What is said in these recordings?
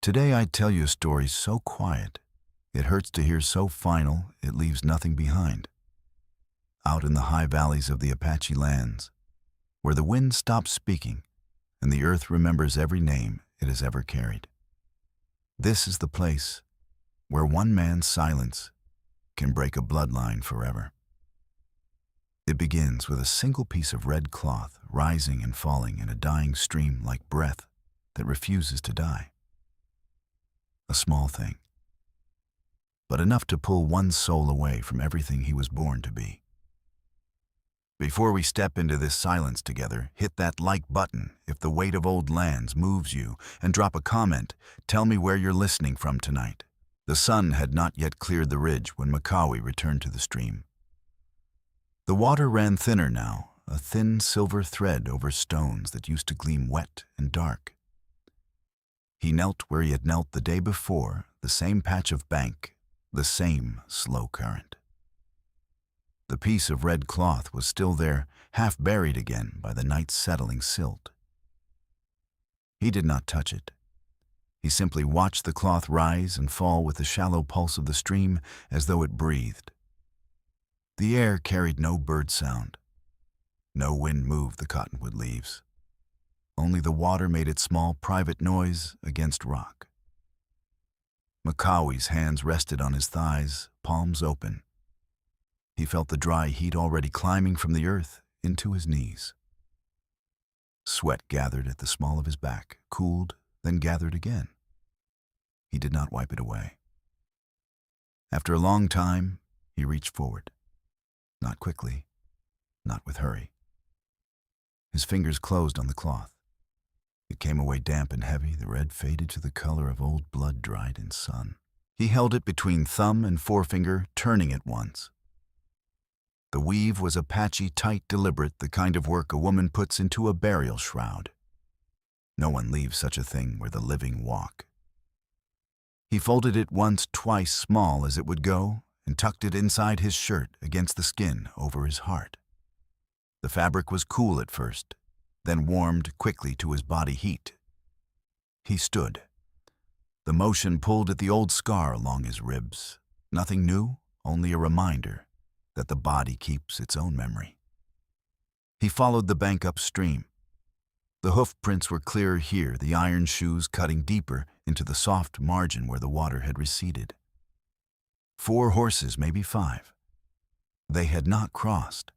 Today I'd tell you a story so quiet, it hurts to hear, so final, it leaves nothing behind. Out in the high valleys of the Apache lands, where the wind stops speaking and the earth remembers every name it has ever carried. This is the place where one man's silence can break a bloodline forever. It begins with a single piece of red cloth rising and falling in a dying stream like breath that refuses to die. A small thing, but enough to pull one's soul away from everything he was born to be. Before we step into this silence together, hit that like button if the weight of old lands moves you, and drop a comment. Tell me where you're listening from tonight. The sun had not yet cleared the ridge when Makawi returned to the stream. The water ran thinner now, a thin silver thread over stones that used to gleam wet and dark. He knelt where he had knelt the day before, the same patch of bank, the same slow current. The piece of red cloth was still there, half buried again by the night's settling silt. He did not touch it. He simply watched the cloth rise and fall with the shallow pulse of the stream as though it breathed. The air carried no bird sound. No wind moved the cottonwood leaves. Only the water made its small private noise against rock. Makawi's hands rested on his thighs, palms open. He felt the dry heat already climbing from the earth into his knees. Sweat gathered at the small of his back, cooled, then gathered again. He did not wipe it away. After a long time, he reached forward. Not quickly, not with hurry. His fingers closed on the cloth. It came away damp and heavy, the red faded to the color of old blood dried in sun. He held it between thumb and forefinger, turning it once. The weave was Apache, tight, deliberate, the kind of work a woman puts into a burial shroud. No one leaves such a thing where the living walk. He folded it once, twice, small as it would go, and tucked it inside his shirt against the skin over his heart. The fabric was cool at first, then warmed quickly to his body heat. He stood. The motion pulled at the old scar along his ribs. Nothing new, only a reminder that the body keeps its own memory. He followed the bank upstream. The hoof prints were clearer here, the iron shoes cutting deeper into the soft margin where the water had receded. 4 horses, maybe 5. They had not crossed.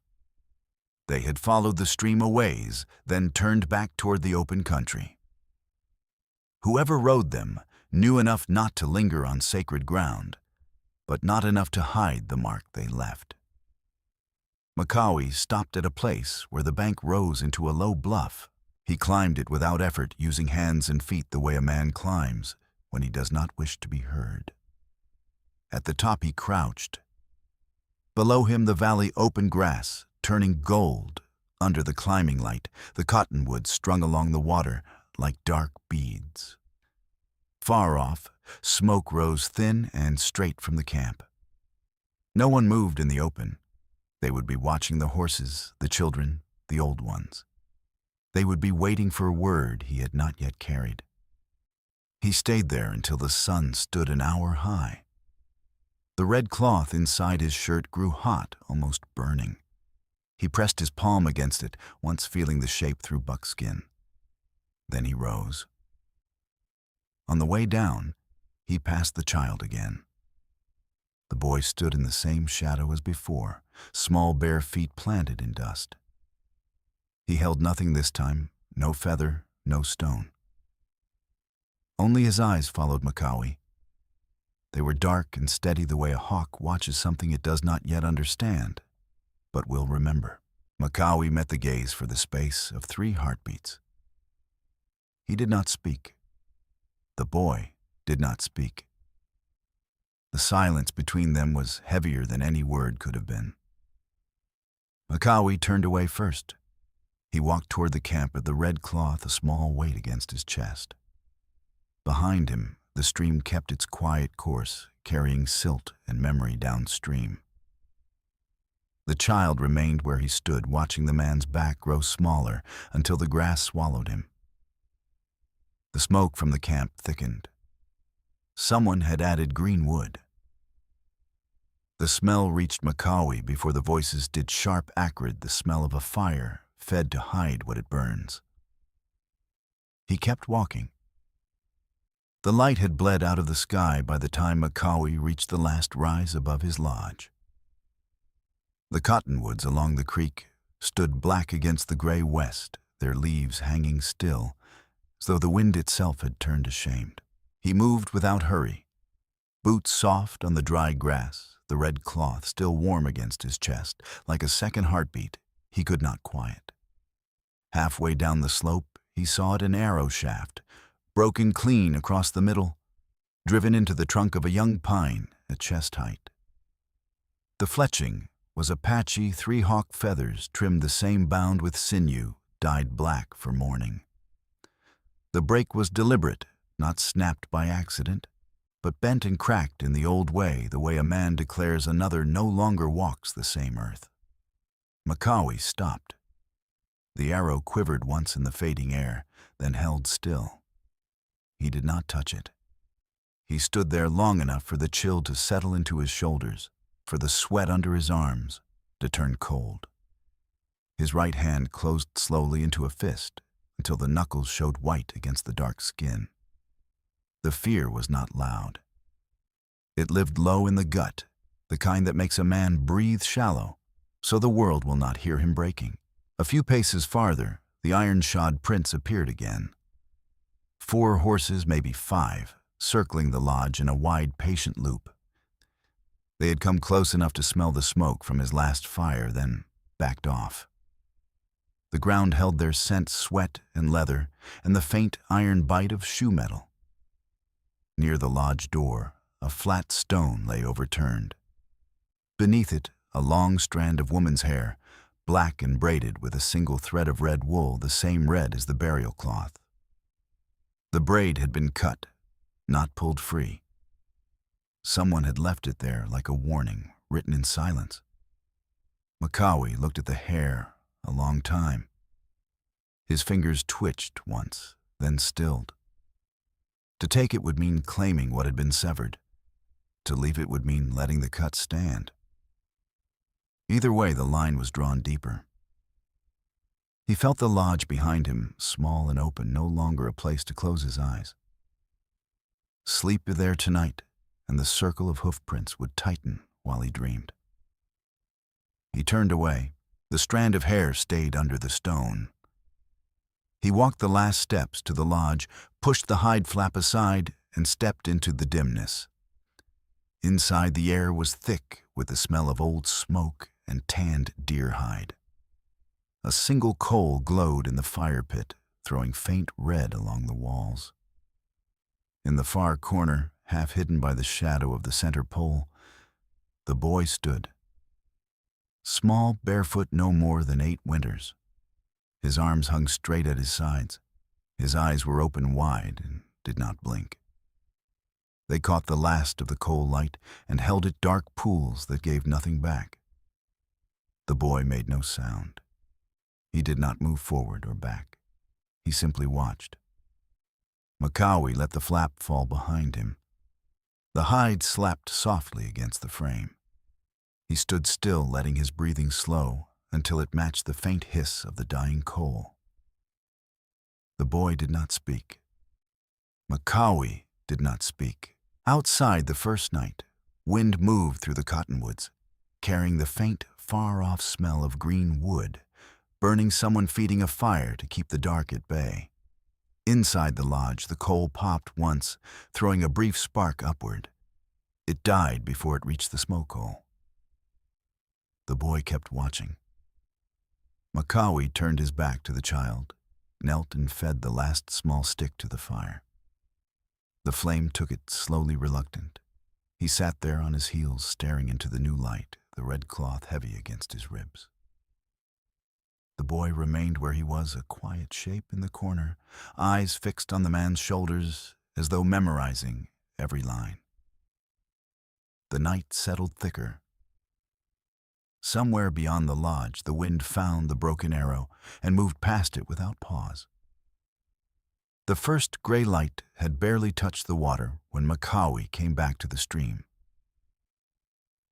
They had followed the stream a ways, then turned back toward the open country. Whoever rode them knew enough not to linger on sacred ground, but not enough to hide the mark they left. Makawi stopped at a place where the bank rose into a low bluff. He climbed it without effort, using hands and feet the way a man climbs when he does not wish to be heard. At the top he crouched. Below him the valley opened grass, turning gold under the climbing light, the cottonwood strung along the water like dark beads. Far off, smoke rose thin and straight from the camp. No one moved in the open. They would be watching the horses, the children, the old ones. They would be waiting for a word he had not yet carried. He stayed there until the sun stood an hour high. The red cloth inside his shirt grew hot, almost burning. He pressed his palm against it, once feeling the shape through buckskin. Then he rose. On the way down, he passed the child again. The boy stood in the same shadow as before, small bare feet planted in dust. He held nothing this time, no feather, no stone. Only his eyes followed Makawi. They were dark and steady the way a hawk watches something it does not yet understand, but will remember. Makawi met the gaze for the space of 3 heartbeats. He did not speak. The boy did not speak. The silence between them was heavier than any word could have been. Makawi turned away first. He walked toward the camp with the red cloth, a small weight against his chest. Behind him, the stream kept its quiet course, carrying silt and memory downstream. The child remained where he stood, watching the man's back grow smaller until the grass swallowed him. The smoke from the camp thickened. Someone had added green wood. The smell reached Makawi before the voices did sharp, acrid, the smell of a fire fed to hide what it burns. He kept walking. The light had bled out of the sky by the time Makawi reached the last rise above his lodge. The cottonwoods along the creek stood black against the gray west, their leaves hanging still, as though the wind itself had turned ashamed. He moved without hurry, boots soft on the dry grass, the red cloth still warm against his chest, like a second heartbeat he could not quiet. Halfway down the slope, he sawed an arrow shaft, broken clean across the middle, driven into the trunk of a young pine at chest height. The fletching was Apache 3-hawk feathers trimmed the same bound with sinew, dyed black for mourning. The break was deliberate, not snapped by accident, but bent and cracked in the old way, the way a man declares another no longer walks the same earth. Makawi stopped. The arrow quivered once in the fading air, then held still. He did not touch it. He stood there long enough for the chill to settle into his shoulders, for the sweat under his arms to turn cold. His right hand closed slowly into a fist until the knuckles showed white against the dark skin. The fear was not loud. It lived low in the gut, the kind that makes a man breathe shallow, so the world will not hear him breaking. A few paces farther, the iron-shod prints appeared again. 4 horses, maybe 5, circling the lodge in a wide, patient loop. They had come close enough to smell the smoke from his last fire, then backed off. The ground held their scent, sweat and leather, and the faint iron bite of shoe metal. Near the lodge door, a flat stone lay overturned. Beneath it, a long strand of woman's hair, black and braided with a single thread of red wool, the same red as the burial cloth. The braid had been cut, not pulled free. Someone had left it there like a warning, written in silence. Makawi looked at the hair a long time. His fingers twitched once, then stilled. To take it would mean claiming what had been severed. To leave it would mean letting the cut stand. Either way, the line was drawn deeper. He felt the lodge behind him, small and open, no longer a place to close his eyes. Sleep there tonight, and the circle of hoofprints would tighten while he dreamed. He turned away. The strand of hair stayed under the stone. He walked the last steps to the lodge, pushed the hide flap aside, and stepped into the dimness. Inside, the air was thick with the smell of old smoke and tanned deer hide. A single coal glowed in the fire pit, throwing faint red along the walls. In the far corner, half hidden by the shadow of the center pole, the boy stood. Small, barefoot, no more than 8 winters. His arms hung straight at his sides. His eyes were open wide and did not blink. They caught the last of the coal light and held it dark pools that gave nothing back. The boy made no sound. He did not move forward or back. He simply watched. Makawi let the flap fall behind him. The hide slapped softly against the frame. He stood still, letting his breathing slow until it matched the faint hiss of the dying coal. The boy did not speak. Makawi did not speak. Outside the first night, wind moved through the cottonwoods, carrying the faint, far-off smell of green wood, burning someone feeding a fire to keep the dark at bay. Inside the lodge, the coal popped once, throwing a brief spark upward. It died before it reached the smoke hole. The boy kept watching. Makawi turned his back to the child, knelt and fed the last small stick to the fire. The flame took it slowly, reluctant. He sat there on his heels, staring into the new light, the red cloth heavy against his ribs. The boy remained where he was, a quiet shape in the corner, eyes fixed on the man's shoulders as though memorizing every line. The night settled thicker. Somewhere beyond the lodge, the wind found the broken arrow and moved past it without pause. The first gray light had barely touched the water when Makawi came back to the stream.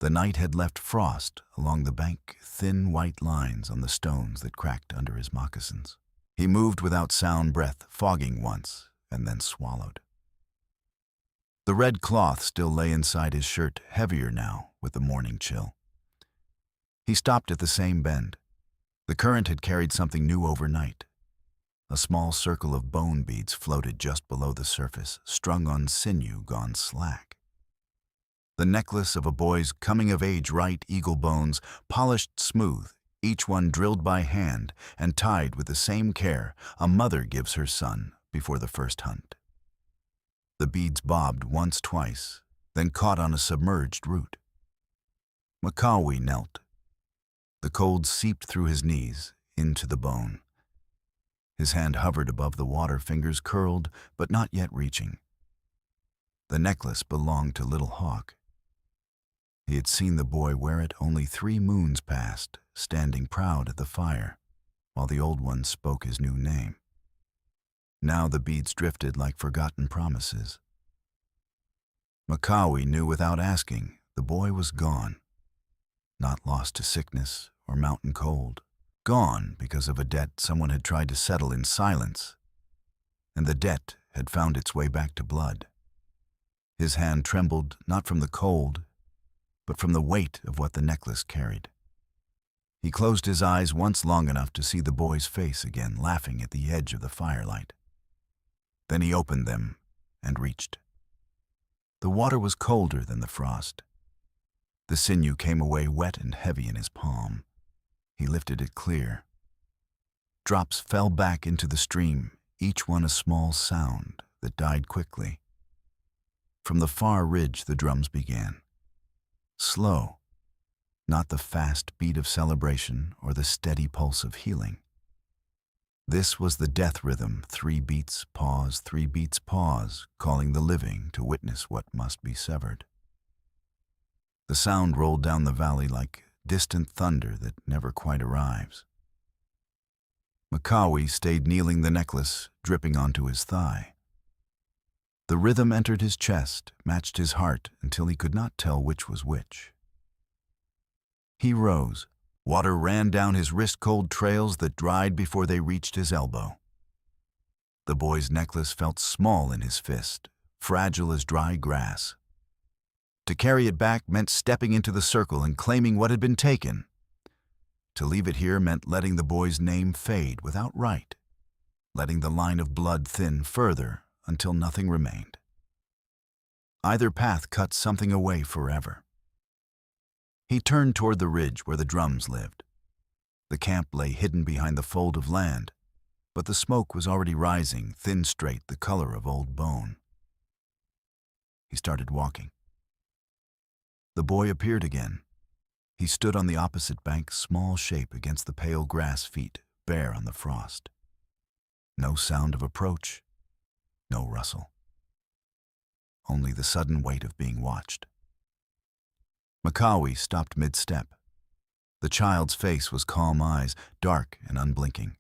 The night had left frost along the bank, thin white lines on the stones that cracked under his moccasins. He moved without sound, breath fogging once and then swallowed. The red cloth still lay inside his shirt, heavier now with the morning chill. He stopped at the same bend. The current had carried something new overnight. A small circle of bone beads floated just below the surface, strung on sinew gone slack. The necklace of a boy's coming-of-age right eagle bones, polished smooth, each one drilled by hand and tied with the same care a mother gives her son before the first hunt. The beads bobbed once, twice, then caught on a submerged root. Makawi knelt. The cold seeped through his knees, into the bone. His hand hovered above the water, fingers curled, but not yet reaching. The necklace belonged to Little Hawk. He had seen the boy wear it only 3 moons past, standing proud at the fire, while the old one spoke his new name. Now the beads drifted like forgotten promises. Makawi knew without asking the boy was gone, not lost to sickness or mountain cold. Gone because of a debt someone had tried to settle in silence, and the debt had found its way back to blood. His hand trembled not from the cold, but from the weight of what the necklace carried. He closed his eyes once long enough to see the boy's face again, laughing at the edge of the firelight. Then he opened them and reached. The water was colder than the frost. The sinew came away wet and heavy in his palm. He lifted it clear. Drops fell back into the stream, each one a small sound that died quickly. From the far ridge the drums began. Slow, not the fast beat of celebration or the steady pulse of healing. This was the death rhythm, 3 beats, pause, 3 beats, pause, calling the living to witness what must be severed. The sound rolled down the valley like distant thunder that never quite arrives. Makawi stayed kneeling, the necklace dripping onto his thigh. The rhythm entered his chest, matched his heart until he could not tell which was which. He rose. Water ran down his wrist-cold trails that dried before they reached his elbow. The boy's necklace felt small in his fist, fragile as dry grass. To carry it back meant stepping into the circle and claiming what had been taken. To leave it here meant letting the boy's name fade without right, letting the line of blood thin further until nothing remained. Either path cut something away forever. He turned toward the ridge where the drums lived. The camp lay hidden behind the fold of land, but the smoke was already rising, thin straight, the color of old bone. He started walking. The boy appeared again. He stood on the opposite bank, small shape against the pale grass, feet bare on the frost. No sound of approach, no rustle. Only the sudden weight of being watched. Makawi stopped mid-step. The child's face was calm eyes, dark and unblinking.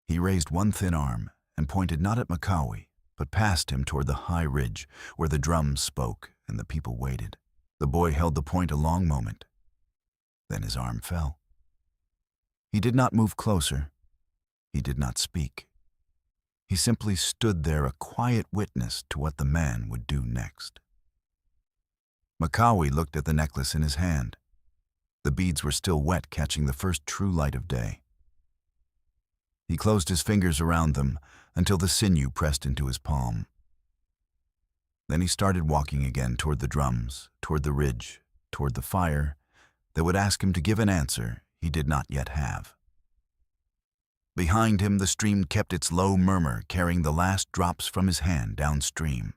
He raised one thin arm and pointed not at Makawi, but past him toward the high ridge where the drums spoke and the people waited. The boy held the point a long moment. Then his arm fell. He did not move closer. He did not speak. He simply stood there, a quiet witness to what the man would do next. Makawi looked at the necklace in his hand. The beads were still wet, catching the first true light of day. He closed his fingers around them until the sinew pressed into his palm. Then he started walking again toward the drums, toward the ridge, toward the fire that would ask him to give an answer he did not yet have. Behind him, the stream kept its low murmur, carrying the last drops from his hand downstream.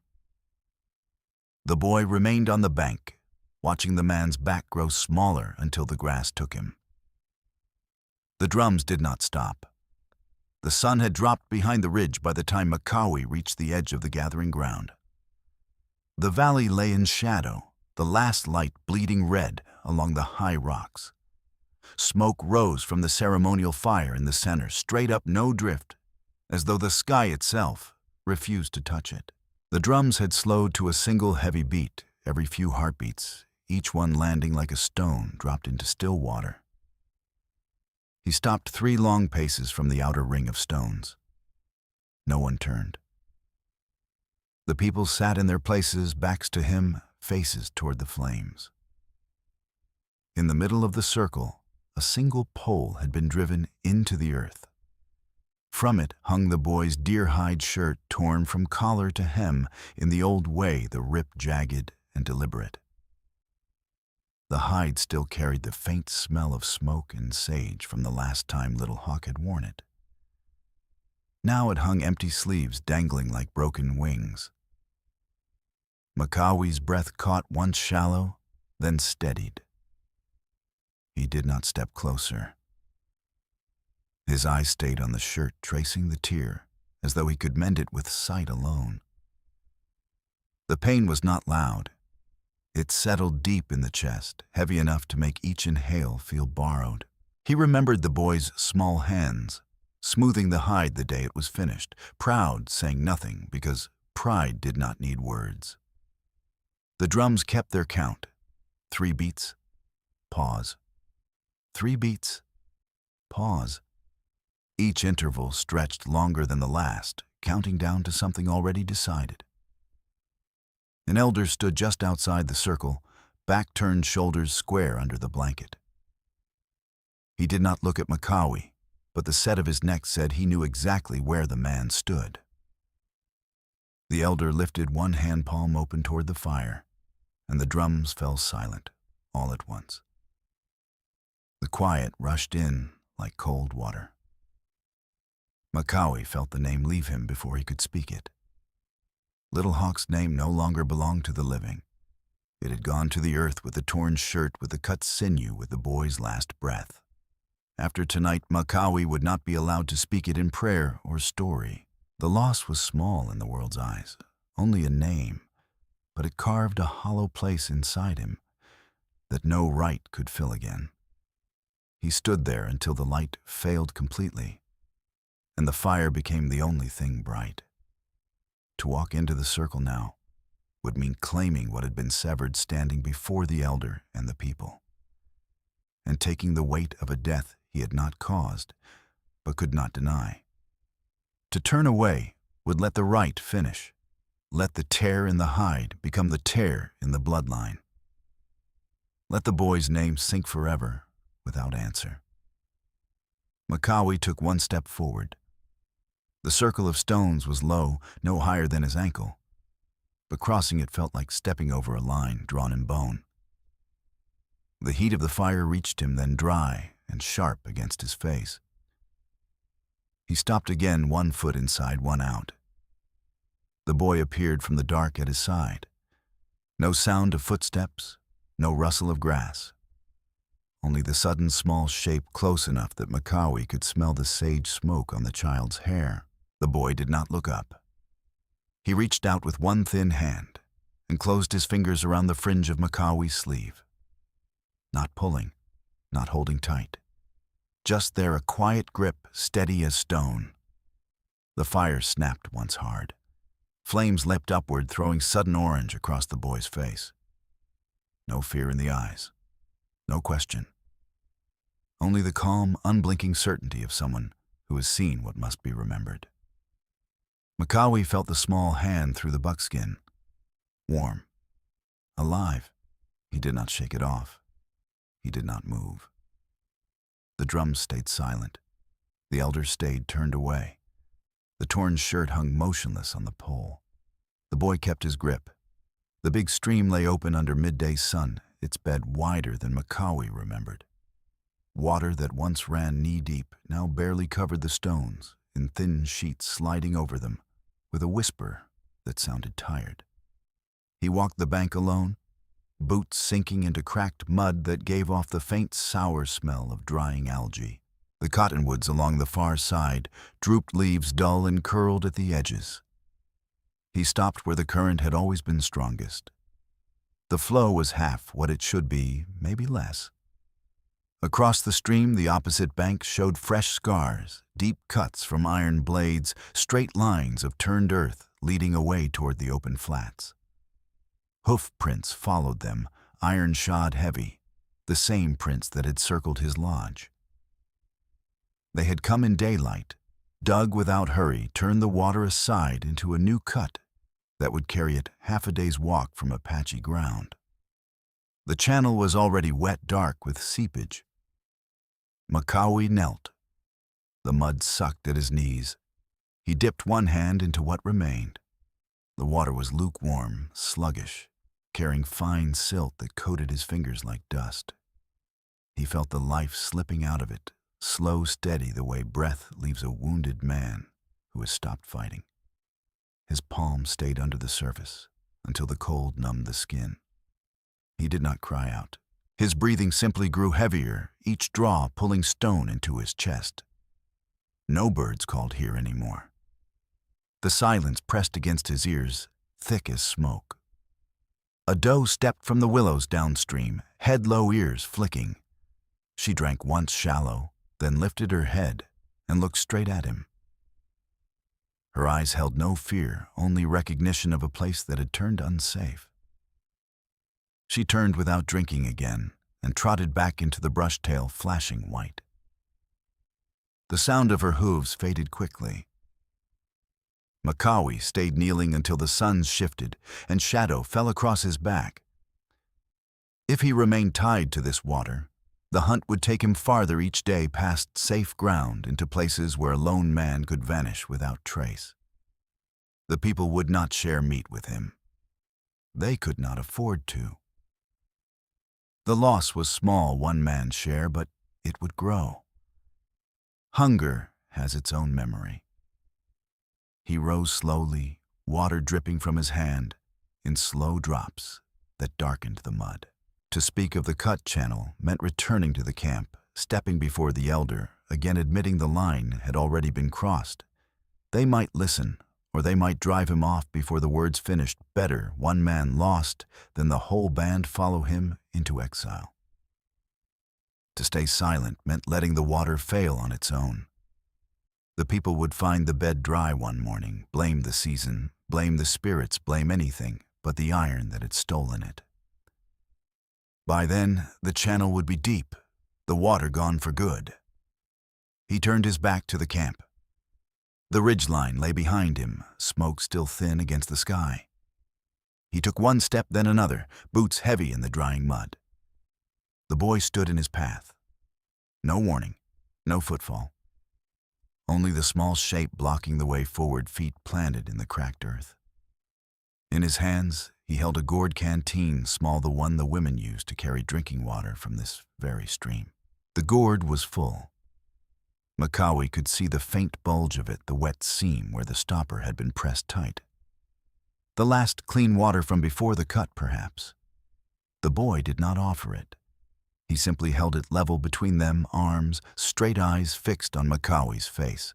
The boy remained on the bank, watching the man's back grow smaller until the grass took him. The drums did not stop. The sun had dropped behind the ridge by the time Makawi reached the edge of the gathering ground. The valley lay in shadow, the last light bleeding red along the high rocks. Smoke rose from the ceremonial fire in the center, straight up, no drift, as though the sky itself refused to touch it. The drums had slowed to a single heavy beat every few heartbeats, each one landing like a stone dropped into still water. He stopped 3 long paces from the outer ring of stones. No one turned. The people sat in their places, backs to him, faces toward the flames. In the middle of the circle, a single pole had been driven into the earth. From it hung the boy's deer-hide shirt, torn from collar to hem, in the old way, the rip jagged and deliberate. The hide still carried the faint smell of smoke and sage from the last time Little Hawk had worn it. Now it hung empty sleeves dangling like broken wings. Makawi's breath caught once shallow, then steadied. He did not step closer. His eyes stayed on the shirt, tracing the tear, as though he could mend it with sight alone. The pain was not loud. It settled deep in the chest, heavy enough to make each inhale feel borrowed. He remembered the boy's small hands, smoothing the hide the day it was finished, proud, saying nothing, because pride did not need words. The drums kept their count. 3 beats, pause. 3 beats, pause. Each interval stretched longer than the last, counting down to something already decided. An elder stood just outside the circle, back turned, shoulders square under the blanket. He did not look at Makawi, but the set of his neck said he knew exactly where the man stood. The elder lifted one hand palm open toward the fire, and the drums fell silent, all at once. The quiet rushed in like cold water. Makawi felt the name leave him before he could speak it. Little Hawk's name no longer belonged to the living. It had gone to the earth with the torn shirt, with the cut sinew, with the boy's last breath. After tonight, Makawi would not be allowed to speak it in prayer or story. The loss was small in the world's eyes, only a name, but it carved a hollow place inside him that no rite could fill again. He stood there until the light failed completely, and the fire became the only thing bright. To walk into the circle now would mean claiming what had been severed, standing before the elder and the people, and taking the weight of a death he had not caused, but could not deny. To turn away would let the rite finish, let the tear in the hide become the tear in the bloodline. Let the boy's name sink forever without answer. Makawi took 1 step forward. The circle of stones was low, no higher than his ankle, but crossing it felt like stepping over a line drawn in bone. The heat of the fire reached him, then dry and sharp against his face. He stopped again, 1 foot inside, 1 out. The boy appeared from the dark at his side. No sound of footsteps, no rustle of grass. Only the sudden small shape close enough that Makawi could smell the sage smoke on the child's hair. The boy did not look up. He reached out with 1 thin hand and closed his fingers around the fringe of Makawi's sleeve. Not pulling, not holding tight. Just there, a quiet grip, steady as stone. The fire snapped once hard. Flames leapt upward, throwing sudden orange across the boy's face. No fear in the eyes. No question. Only the calm, unblinking certainty of someone who has seen what must be remembered. Makawi felt the small hand through the buckskin. Warm. Alive. He did not shake it off. He did not move. The drums stayed silent. The elder stayed turned away. The torn shirt hung motionless on the pole. The boy kept his grip. The big stream lay open under midday sun, its bed wider than Makawi remembered. Water that once ran knee-deep now barely covered the stones, in thin sheets sliding over them, with a whisper that sounded tired. He walked the bank alone, boots sinking into cracked mud that gave off the faint sour smell of drying algae. The cottonwoods along the far side drooped leaves dull and curled at the edges. He stopped where the current had always been strongest. The flow was half what it should be, maybe less. Across the stream, the opposite bank showed fresh scars, deep cuts from iron blades, straight lines of turned earth leading away toward the open flats. Hoof prints followed them, iron-shod heavy, the same prints that had circled his lodge. They had come in daylight, dug without hurry, turned the water aside into a new cut that would carry it half a day's walk from Apache ground. The channel was already wet dark with seepage. Makawi knelt. The mud sucked at his knees. He dipped one hand into what remained. The water was lukewarm, sluggish, carrying fine silt that coated his fingers like dust. He felt the life slipping out of it, slow, steady, the way breath leaves a wounded man who has stopped fighting. His palm stayed under the surface until the cold numbed the skin. He did not cry out. His breathing simply grew heavier, each draw pulling stone into his chest. No birds called here anymore. The silence pressed against his ears, thick as smoke. A doe stepped from the willows downstream, head low, ears flicking. She drank once shallow, then lifted her head and looked straight at him. Her eyes held no fear, only recognition of a place that had turned unsafe. She turned without drinking again and trotted back into the brush tail, flashing white. The sound of her hooves faded quickly. Makawi stayed kneeling until the sun shifted and shadow fell across his back. If he remained tied to this water, the hunt would take him farther each day past safe ground into places where a lone man could vanish without trace. The people would not share meat with him. They could not afford to. The loss was small, one man's share, but it would grow. Hunger has its own memory. He rose slowly, water dripping from his hand in slow drops that darkened the mud. To speak of the cut channel meant returning to the camp, stepping before the elder, again admitting the line had already been crossed. They might listen, or they might drive him off before the words finished. Better one man lost than the whole band follow him into exile. To stay silent meant letting the water fail on its own. The people would find the bed dry one morning, blame the season, blame the spirits, blame anything but the iron that had stolen it. By then, the channel would be deep, the water gone for good. He turned his back to the camp. The ridgeline lay behind him, smoke still thin against the sky. He took one step, then another, boots heavy in the drying mud. The boy stood in his path. No warning, no footfall. Only the small shape blocking the way forward, feet planted in the cracked earth. In his hands, he held a gourd canteen, small the one the women used to carry drinking water from this very stream. The gourd was full. Makawi could see the faint bulge of it, the wet seam where the stopper had been pressed tight. The last clean water from before the cut, perhaps. The boy did not offer it. He simply held it level between them, arms, straight eyes fixed on Makawi's face.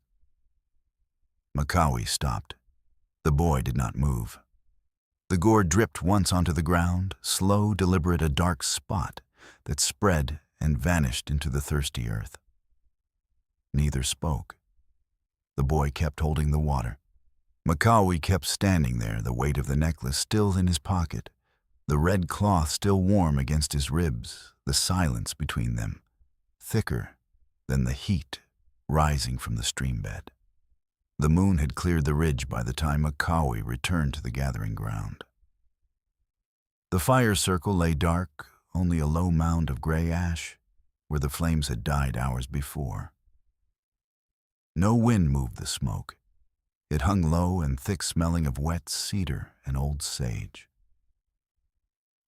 Makawi stopped. The boy did not move. The gourd dripped once onto the ground, slow, deliberate, a dark spot that spread and vanished into the thirsty earth. Neither spoke. The boy kept holding the water. Makawi kept standing there, the weight of the necklace still in his pocket, the red cloth still warm against his ribs, the silence between them, thicker than the heat rising from the stream bed. The moon had cleared the ridge by the time Makawi returned to the gathering ground. The fire circle lay dark, only a low mound of gray ash, where the flames had died hours before. No wind moved the smoke. It hung low and thick, smelling of wet cedar and old sage.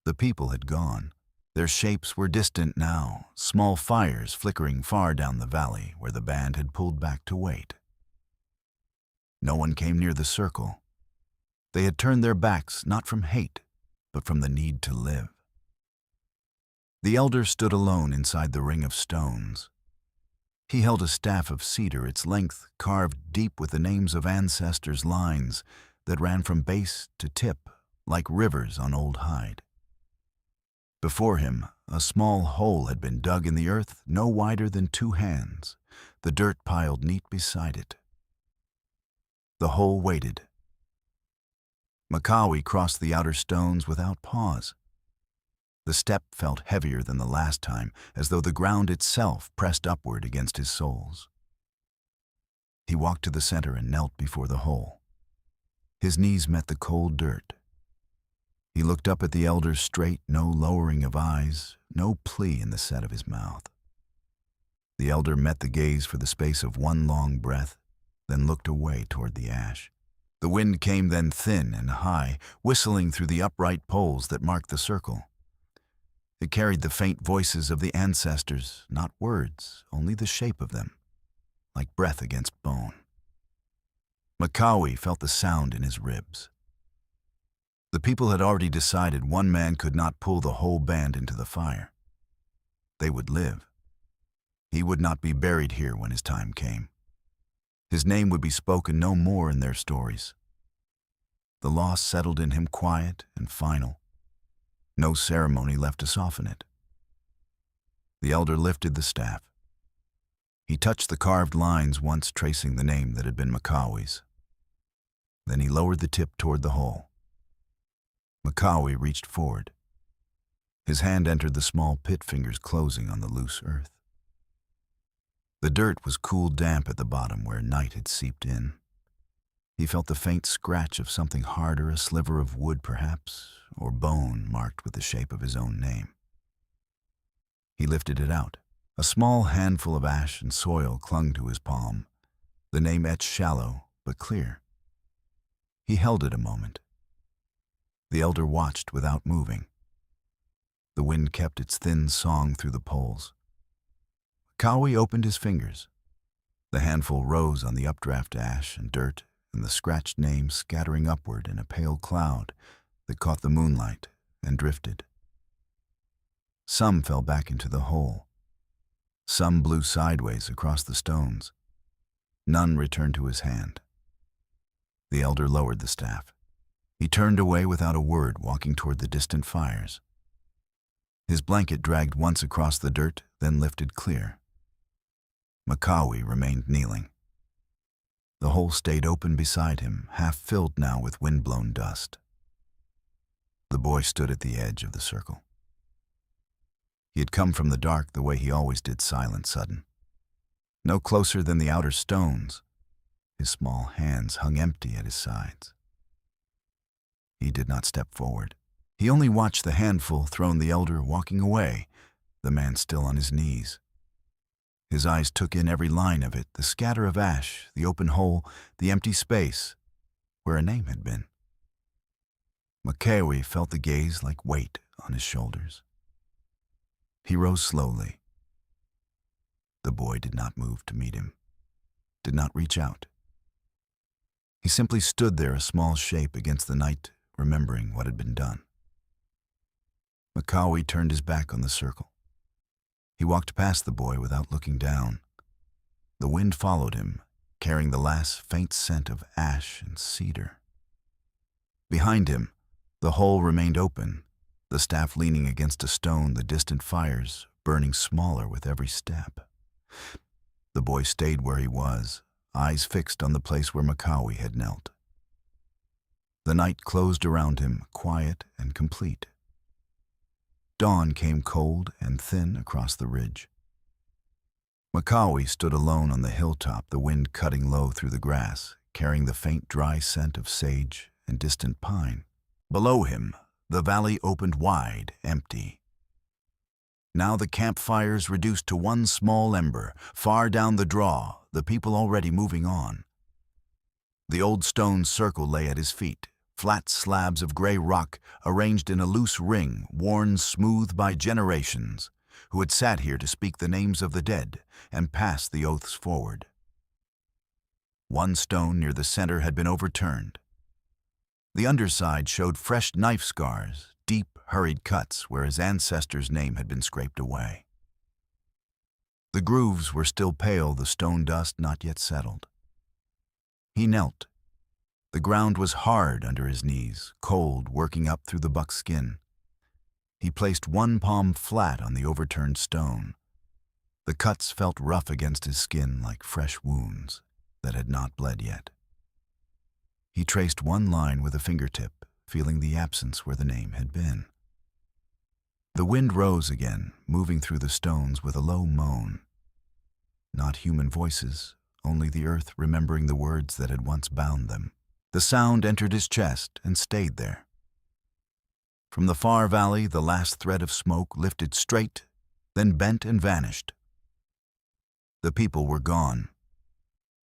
The people had gone. Their shapes were distant now, small fires flickering far down the valley where the band had pulled back to wait. No one came near the circle. They had turned their backs not from hate, but from the need to live. The elder stood alone inside the ring of stones. He held a staff of cedar, its length carved deep with the names of ancestors' lines that ran from base to tip like rivers on old hide. Before him, a small hole had been dug in the earth no wider than 2 hands, the dirt piled neat beside it. The hole waited. Makawi crossed the outer stones without pause. The step felt heavier than the last time, as though the ground itself pressed upward against his soles. He walked to the center and knelt before the hole. His knees met the cold dirt. He looked up at the elder straight, no lowering of eyes, no plea in the set of his mouth. The elder met the gaze for the space of one long breath, then looked away toward the ash. The wind came then thin and high, whistling through the upright poles that marked the circle. It carried the faint voices of the ancestors, not words, only the shape of them, like breath against bone. Makawi felt the sound in his ribs. The people had already decided one man could not pull the whole band into the fire. They would live. He would not be buried here when his time came. His name would be spoken no more in their stories. The loss settled in him quiet and final. No ceremony left to soften it. The elder lifted the staff. He touched the carved lines once tracing the name that had been Makawi's. Then he lowered the tip toward the hole. Makawi reached forward. His hand entered the small pit fingers closing on the loose earth. The dirt was cool damp at the bottom where night had seeped in. He felt the faint scratch of something harder, a sliver of wood perhaps, or bone marked with the shape of his own name. He lifted it out. A small handful of ash and soil clung to his palm, the name etched shallow but clear. He held it a moment. The elder watched without moving. The wind kept its thin song through the poles. Kawi opened his fingers. The handful rose on the updraft ash and dirt, and the scratched name scattering upward in a pale cloud that caught the moonlight and drifted. Some fell back into the hole. Some blew sideways across the stones. None returned to his hand. The elder lowered the staff. He turned away without a word, walking toward the distant fires. His blanket dragged once across the dirt, then lifted clear. Makawi remained kneeling. The hole stayed open beside him, half filled now with wind-blown dust. The boy stood at the edge of the circle. He had come from the dark the way he always did, silent, sudden. No closer than the outer stones. His small hands hung empty at his sides. He did not step forward. He only watched the handful thrown the elder walking away, the man still on his knees. His eyes took in every line of it, the scatter of ash, the open hole, the empty space, where a name had been. Makawi felt the gaze like weight on his shoulders. He rose slowly. The boy did not move to meet him, did not reach out. He simply stood there, a small shape against the night, remembering what had been done. Makawi turned his back on the circle. He walked past the boy without looking down. The wind followed him, carrying the last faint scent of ash and cedar. Behind him, the hole remained open, the staff leaning against a stone, the distant fires burning smaller with every step. The boy stayed where he was, eyes fixed on the place where Makawi had knelt. The night closed around him, quiet and complete. Dawn came cold and thin across the ridge. Makawi stood alone on the hilltop, the wind cutting low through the grass, carrying the faint dry scent of sage and distant pine. Below him, the valley opened wide, empty. Now the campfires reduced to one small ember, far down the draw, the people already moving on. The old stone circle lay at his feet, flat slabs of gray rock arranged in a loose ring, worn smooth by generations, who had sat here to speak the names of the dead and pass the oaths forward. One stone near the center had been overturned. The underside showed fresh knife scars, deep, hurried cuts where his ancestor's name had been scraped away. The grooves were still pale, the stone dust not yet settled. He knelt. The ground was hard under his knees, cold, working up through the buckskin. He placed one palm flat on the overturned stone. The cuts felt rough against his skin like fresh wounds that had not bled yet. He traced one line with a fingertip, feeling the absence where the name had been. The wind rose again, moving through the stones with a low moan. Not human voices, only the earth remembering the words that had once bound them. The sound entered his chest and stayed there. From the far valley, the last thread of smoke lifted straight, then bent and vanished. The people were gone.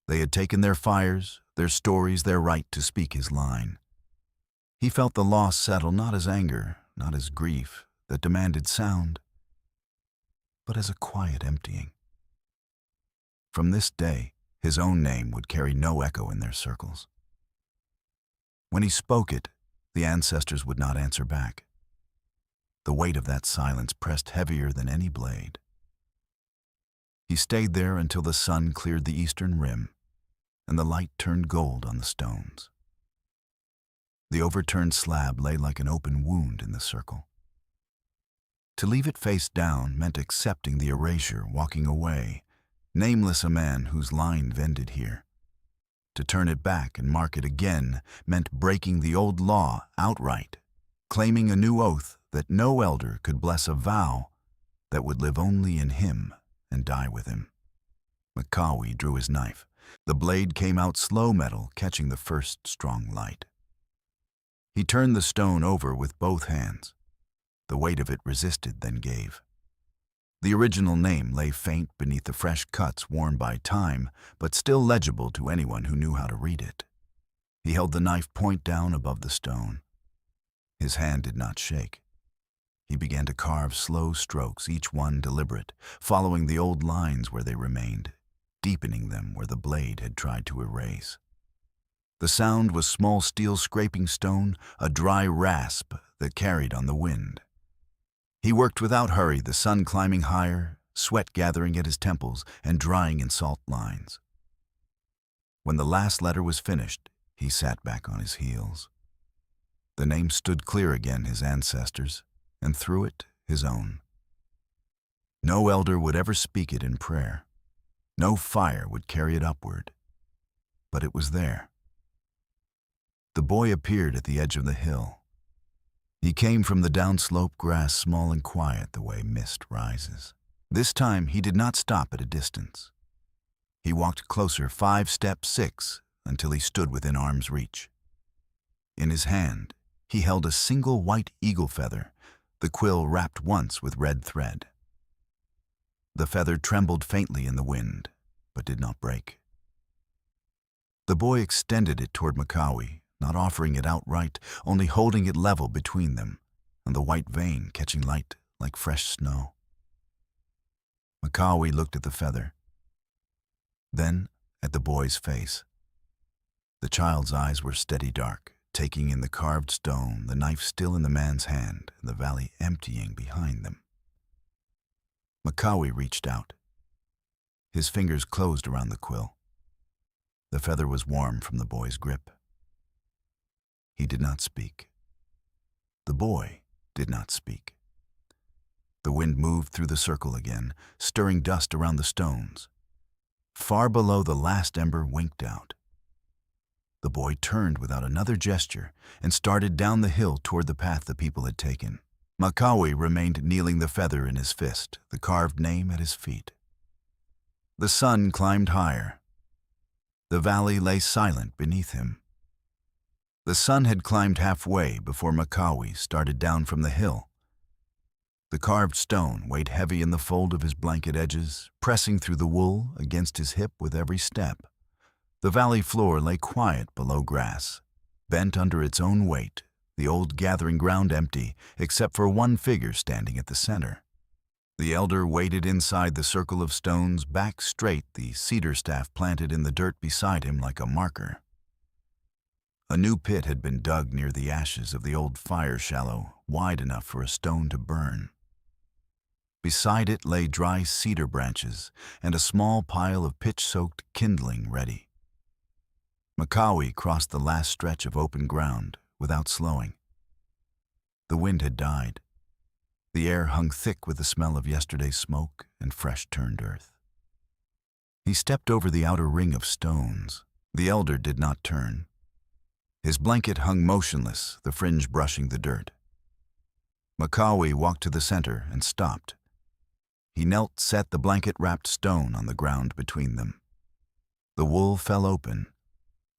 They had taken their fires, their stories, their right to speak his line. He felt the loss settle not as anger, not as grief that demanded sound, but as a quiet emptying. From this day, his own name would carry no echo in their circles. When he spoke it, the ancestors would not answer back. The weight of that silence pressed heavier than any blade. He stayed there until the sun cleared the eastern rim, and the light turned gold on the stones. The overturned slab lay like an open wound in the circle. To leave it face down meant accepting the erasure, walking away, nameless a man whose line ended here. To turn it back and mark it again meant breaking the old law outright, claiming a new oath that no elder could bless a vow that would live only in him and die with him. Makawi drew his knife. The blade came out slow metal, catching the first strong light. He turned the stone over with both hands. The weight of it resisted, then gave. The original name lay faint beneath the fresh cuts worn by time, but still legible to anyone who knew how to read it. He held the knife point down above the stone. His hand did not shake. He began to carve slow strokes, each one deliberate, following the old lines where they remained, deepening them where the blade had tried to erase. The sound was small steel scraping stone, a dry rasp that carried on the wind. He worked without hurry, the sun climbing higher, sweat gathering at his temples and drying in salt lines. When the last letter was finished, he sat back on his heels. The name stood clear again, his ancestors', and through it, his own. No elder would ever speak it in prayer. No fire would carry it upward. But it was there. The boy appeared at the edge of the hill. He came from the downslope grass, small and quiet the way mist rises. This time he did not stop at a distance. He walked closer, 5 steps, 6, until he stood within arm's reach. In his hand, he held a single white eagle feather, the quill wrapped once with red thread. The feather trembled faintly in the wind, but did not break. The boy extended it toward Makawi, not offering it outright, only holding it level between them, and the white vein catching light like fresh snow. Makawi looked at the feather, then at the boy's face. The child's eyes were steady dark, taking in the carved stone, the knife still in the man's hand, and the valley emptying behind them. Makawi reached out. His fingers closed around the quill. The feather was warm from the boy's grip. He did not speak. The boy did not speak. The wind moved through the circle again, stirring dust around the stones. Far below, the last ember winked out. The boy turned without another gesture and started down the hill toward the path the people had taken. Makawi remained kneeling, the feather in his fist, the carved name at his feet. The sun climbed higher. The valley lay silent beneath him. The sun had climbed halfway before Makawi started down from the hill. The carved stone weighed heavy in the fold of his blanket edges, pressing through the wool against his hip with every step. The valley floor lay quiet below grass, bent under its own weight, the old gathering ground empty, except for one figure standing at the center. The elder waited inside the circle of stones, back straight, the cedar staff planted in the dirt beside him like a marker. A new pit had been dug near the ashes of the old fire shallow, wide enough for a stone to burn. Beside it lay dry cedar branches and a small pile of pitch-soaked kindling ready. Makawi crossed the last stretch of open ground without slowing. The wind had died. The air hung thick with the smell of yesterday's smoke and fresh-turned earth. He stepped over the outer ring of stones. The elder did not turn. His blanket hung motionless, the fringe brushing the dirt. Makawi walked to the center and stopped. He knelt, set the blanket-wrapped stone on the ground between them. The wool fell open.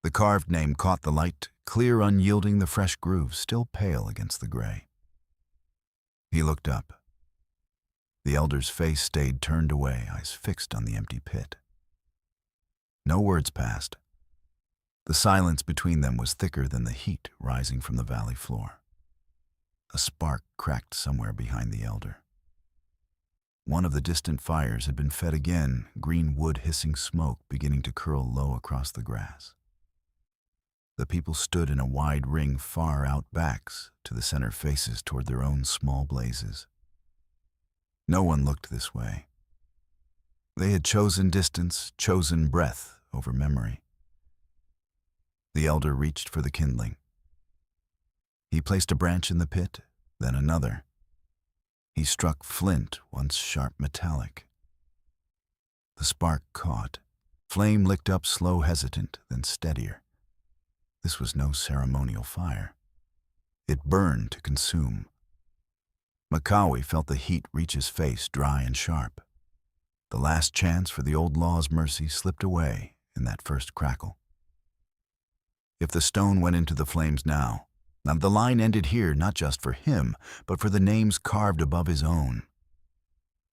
The carved name caught the light, clear, unyielding, the fresh grooves still pale against the gray. He looked up. The elder's face stayed turned away, eyes fixed on the empty pit. No words passed. The silence between them was thicker than the heat rising from the valley floor. A spark cracked somewhere behind the elder. One of the distant fires had been fed again, green wood hissing smoke beginning to curl low across the grass. The people stood in a wide ring, far out backs to the center, faces toward their own small blazes. No one looked this way. They had chosen distance, chosen breath over memory. The elder reached for the kindling. He placed a branch in the pit, then another. He struck flint, once sharp metallic. The spark caught. Flame licked up, slow, hesitant, then steadier. This was no ceremonial fire. It burned to consume. Makawi felt the heat reach his face, dry and sharp. The last chance for the old law's mercy slipped away in that first crackle. If the stone went into the flames now, the line ended here, not just for him, but for the names carved above his own.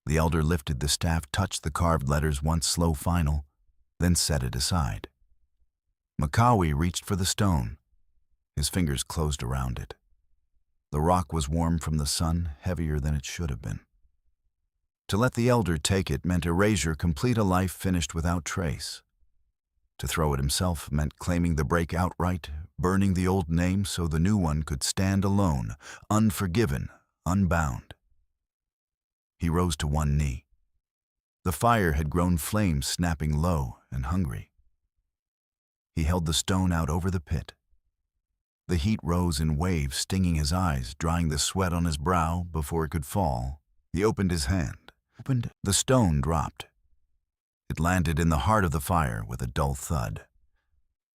The elder lifted the staff, touched the carved letters, once slow, final, then set it aside. Makawi reached for the stone. His fingers closed around it. The rock was warm from the sun, heavier than it should have been. To let the elder take it meant erasure, complete, a life finished without trace. To throw it himself meant claiming the break outright, burning the old name so the new one could stand alone, unforgiven, unbound. He rose to one knee. The fire had grown flames, snapping low and hungry. He held the stone out over the pit. The heat rose in waves, stinging his eyes, drying the sweat on his brow before it could fall. He opened his hand. The stone dropped. It landed in the heart of the fire with a dull thud.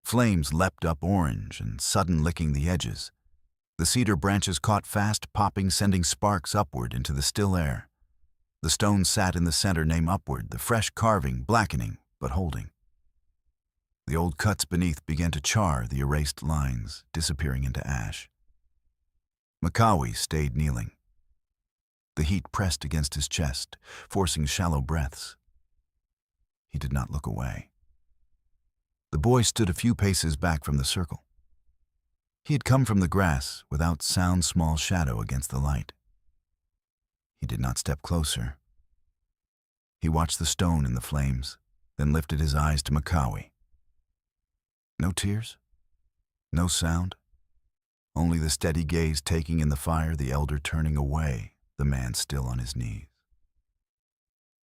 Flames leapt up, orange and sudden, licking the edges. The cedar branches caught fast, popping, sending sparks upward into the still air. The stone sat in the center, name upward, the fresh carving blackening but holding. The old cuts beneath began to char, the erased lines disappearing into ash. Makawi stayed kneeling. The heat pressed against his chest, forcing shallow breaths. He did not look away. The boy stood a few paces back from the circle. He had come from the grass, without sound, small shadow against the light. He did not step closer. He watched the stone in the flames, then lifted his eyes to Makawi. No tears, no sound, only the steady gaze taking in the fire, the elder turning away, the man still on his knees.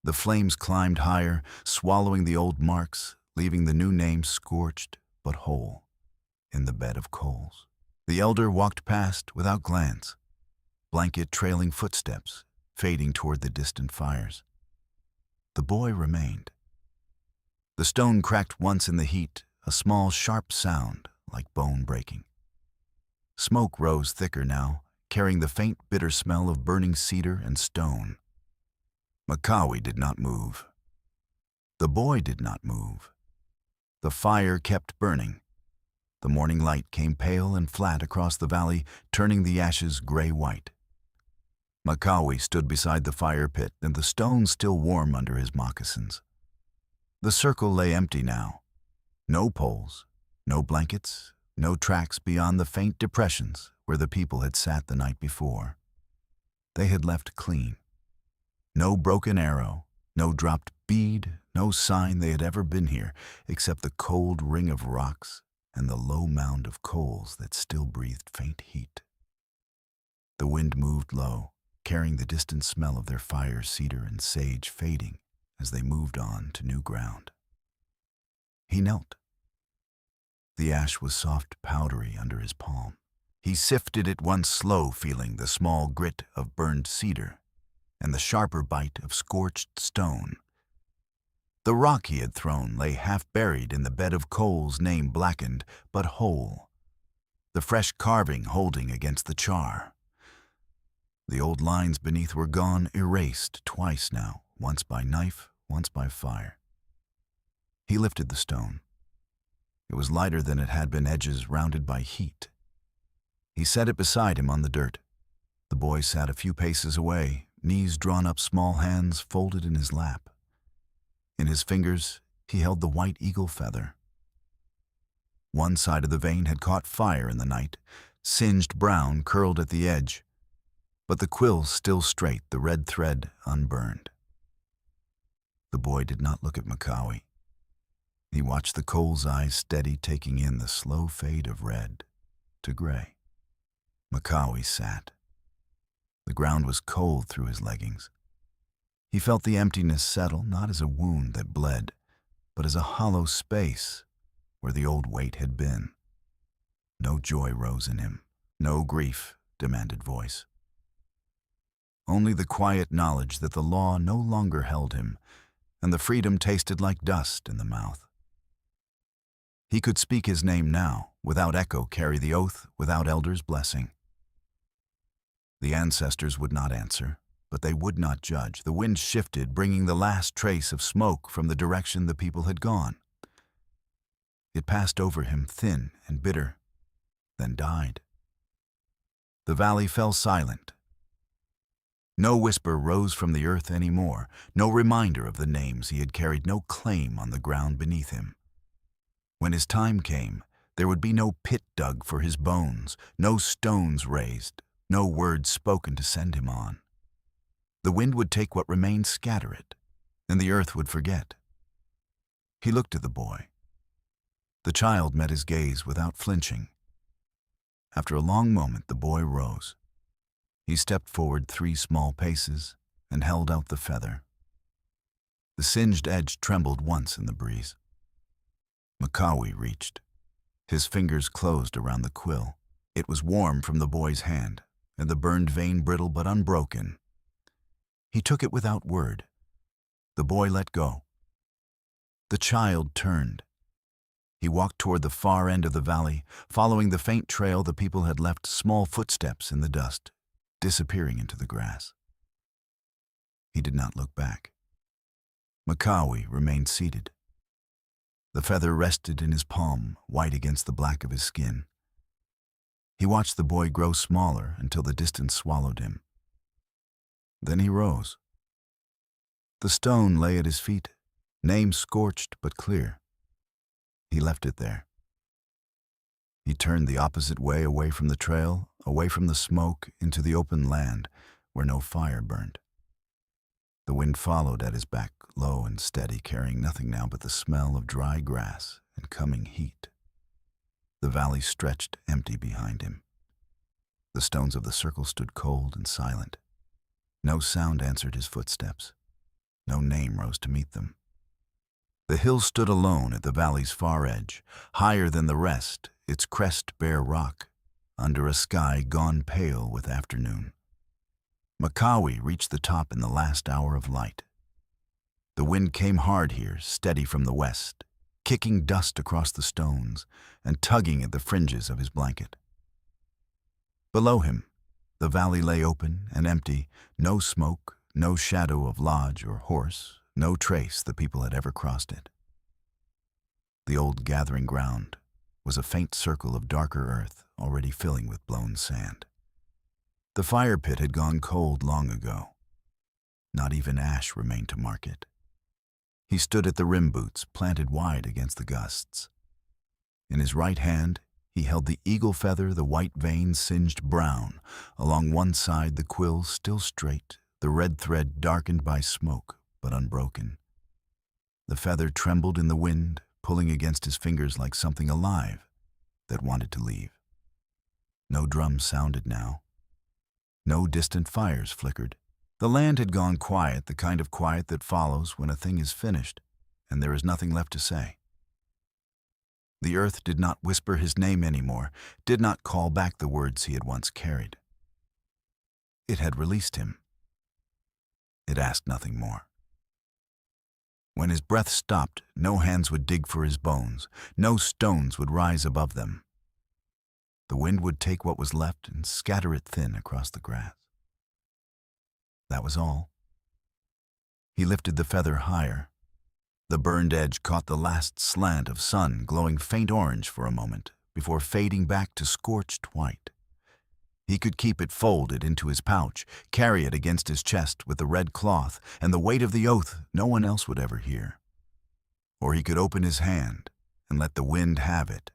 The flames climbed higher, swallowing the old marks, leaving the new name scorched but whole in the bed of coals. The elder walked past without glance, blanket trailing footsteps, fading toward the distant fires. The boy remained. The stone cracked once in the heat, a small, sharp sound like bone breaking. Smoke rose thicker now, carrying the faint, bitter smell of burning cedar and stone. Makawi did not move. The boy did not move. The fire kept burning. The morning light came pale and flat across the valley, turning the ashes gray-white. Makawi stood beside the fire pit, and the stone still warm under his moccasins. The circle lay empty now. No poles, no blankets, no tracks beyond the faint depressions where the people had sat the night before. They had left clean. No broken arrow, no dropped bead, no sign they had ever been here, except the cold ring of rocks and the low mound of coals that still breathed faint heat. The wind moved low, carrying the distant smell of their fire, cedar and sage fading as they moved on to new ground. He knelt. The ash was soft, powdery under his palm. He sifted it once slow, feeling the small grit of burned cedar and the sharper bite of scorched stone. The rock he had thrown lay half buried in the bed of coals, name blackened but whole, the fresh carving holding against the char. The old lines beneath were gone, erased twice now, once by knife, once by fire. He lifted the stone. It was lighter than it had been, edges rounded by heat. He set it beside him on the dirt. The boy sat a few paces away, knees drawn up, small hands folded in his lap. In his fingers, he held the white eagle feather. One side of the vein had caught fire in the night, singed brown, curled at the edge, but the quill still straight, the red thread unburned. The boy did not look at Macawi. He watched the coal's eyes steady, taking in the slow fade of red to gray. Macawi sat. The ground was cold through his leggings. He felt the emptiness settle, not as a wound that bled, but as a hollow space where the old weight had been. No joy rose in him, no grief, demanded voice. Only the quiet knowledge that the law no longer held him, and the freedom tasted like dust in the mouth. He could speak his name now, without echo, carry the oath, without elders' blessing. The ancestors would not answer, but they would not judge. The wind shifted, bringing the last trace of smoke from the direction the people had gone. It passed over him, thin and bitter, then died. The valley fell silent. No whisper rose from the earth anymore, no reminder of the names he had carried, no claim on the ground beneath him. When his time came, there would be no pit dug for his bones, no stones raised, no words spoken to send him on. The wind would take what remained, scatter it, and the earth would forget. He looked at the boy. The child met his gaze without flinching. After a long moment, the boy rose. He stepped forward 3 small paces and held out the feather. The singed edge trembled once in the breeze. Macawi reached. His fingers closed around the quill. It was warm from the boy's hand, and the burned vein brittle but unbroken. He took it without word. The boy let go. The child turned. He walked toward the far end of the valley, following the faint trail the people had left, small footsteps in the dust, disappearing into the grass. He did not look back. Macawi remained seated. The feather rested in his palm, white against the black of his skin. He watched the boy grow smaller until the distance swallowed him. Then he rose. The stone lay at his feet, name scorched but clear. He left it there. He turned the opposite way, away from the trail, away from the smoke, into the open land where no fire burned. The wind followed at his back, low and steady, carrying nothing now but the smell of dry grass and coming heat. The valley stretched empty behind him. The stones of the circle stood cold and silent. No sound answered his footsteps. No name rose to meet them. The hill stood alone at the valley's far edge, higher than the rest, its crest bare rock, under a sky gone pale with afternoon. Macawi reached the top in the last hour of light. The wind came hard here, steady from the west, kicking dust across the stones and tugging at the fringes of his blanket. Below him, the valley lay open and empty, no smoke, no shadow of lodge or horse, no trace the people had ever crossed it. The old gathering ground was a faint circle of darker earth already filling with blown sand. The fire pit had gone cold long ago. Not even ash remained to mark it. He stood at the rim boots, planted wide against the gusts. In his right hand, he held the eagle feather, the white vein singed brown. Along one side, the quill still straight, the red thread darkened by smoke, but unbroken. The feather trembled in the wind, pulling against his fingers like something alive that wanted to leave. No drum sounded now. No distant fires flickered. The land had gone quiet, the kind of quiet that follows when a thing is finished and there is nothing left to say. The earth did not whisper his name anymore, did not call back the words he had once carried. It had released him. It asked nothing more. When his breath stopped, no hands would dig for his bones, no stones would rise above them. The wind would take what was left and scatter it thin across the grass. That was all. He lifted the feather higher. The burned edge caught the last slant of sun, glowing faint orange for a moment, before fading back to scorched white. He could keep it folded into his pouch, carry it against his chest with the red cloth and the weight of the oath no one else would ever hear. Or he could open his hand and let the wind have it,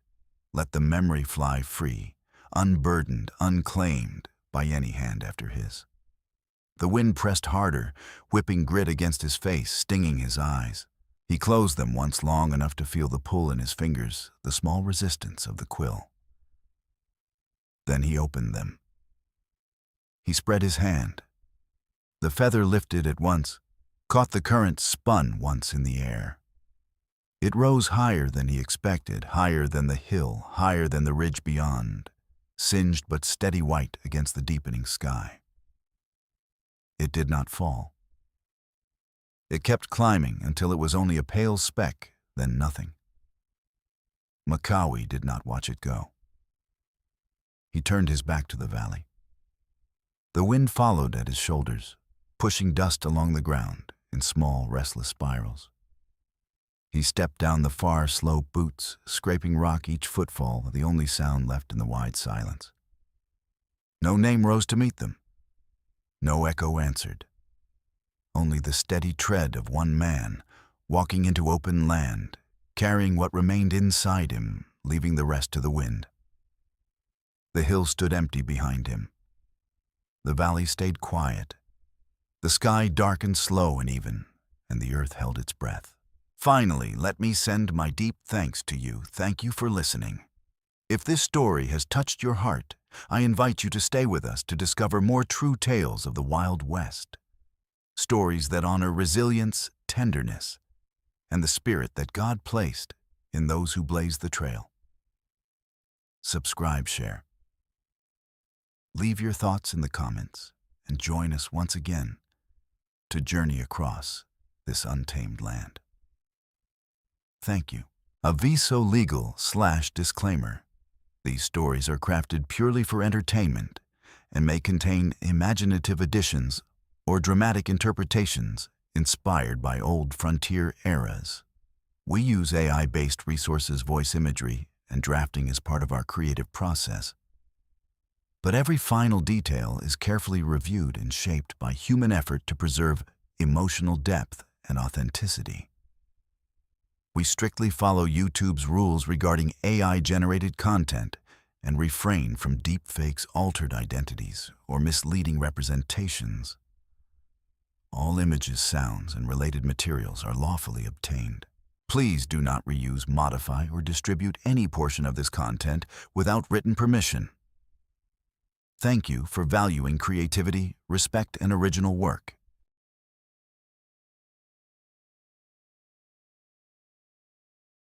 let the memory fly free, unburdened, unclaimed by any hand after his. The wind pressed harder, whipping grit against his face, stinging his eyes. He closed them once long enough to feel the pull in his fingers, the small resistance of the quill. Then he opened them. He spread his hand. The feather lifted at once, caught the current, spun once in the air. It rose higher than he expected, higher than the hill, higher than the ridge beyond, singed but steady white against the deepening sky. It did not fall. It kept climbing until it was only a pale speck, then nothing. Makawi did not watch it go. He turned his back to the valley. The wind followed at his shoulders, pushing dust along the ground in small, restless spirals. He stepped down the far slope, boots scraping rock each footfall, the only sound left in the wide silence. No name rose to meet them. No echo answered. Only the steady tread of one man, walking into open land, carrying what remained inside him, leaving the rest to the wind. The hill stood empty behind him. The valley stayed quiet. The sky darkened slow and even, and the earth held its breath. Finally, let me send my deep thanks to you. Thank you for listening. If this story has touched your heart, I invite you to stay with us to discover more true tales of the Wild West. Stories that honor resilience, tenderness, and the spirit that God placed in those who blaze the trail. Subscribe, share. Leave your thoughts in the comments and join us once again to journey across this untamed land. Thank you. Aviso legal/disclaimer. These stories are crafted purely for entertainment and may contain imaginative additions or dramatic interpretations inspired by old frontier eras. We use AI-based resources, voice imagery, and drafting as part of our creative process. But every final detail is carefully reviewed and shaped by human effort to preserve emotional depth and authenticity. We strictly follow YouTube's rules regarding AI-generated content and refrain from deepfakes, altered identities, or misleading representations. All images, sounds, and related materials are lawfully obtained. Please do not reuse, modify, or distribute any portion of this content without written permission. Thank you for valuing creativity, respect, and original work.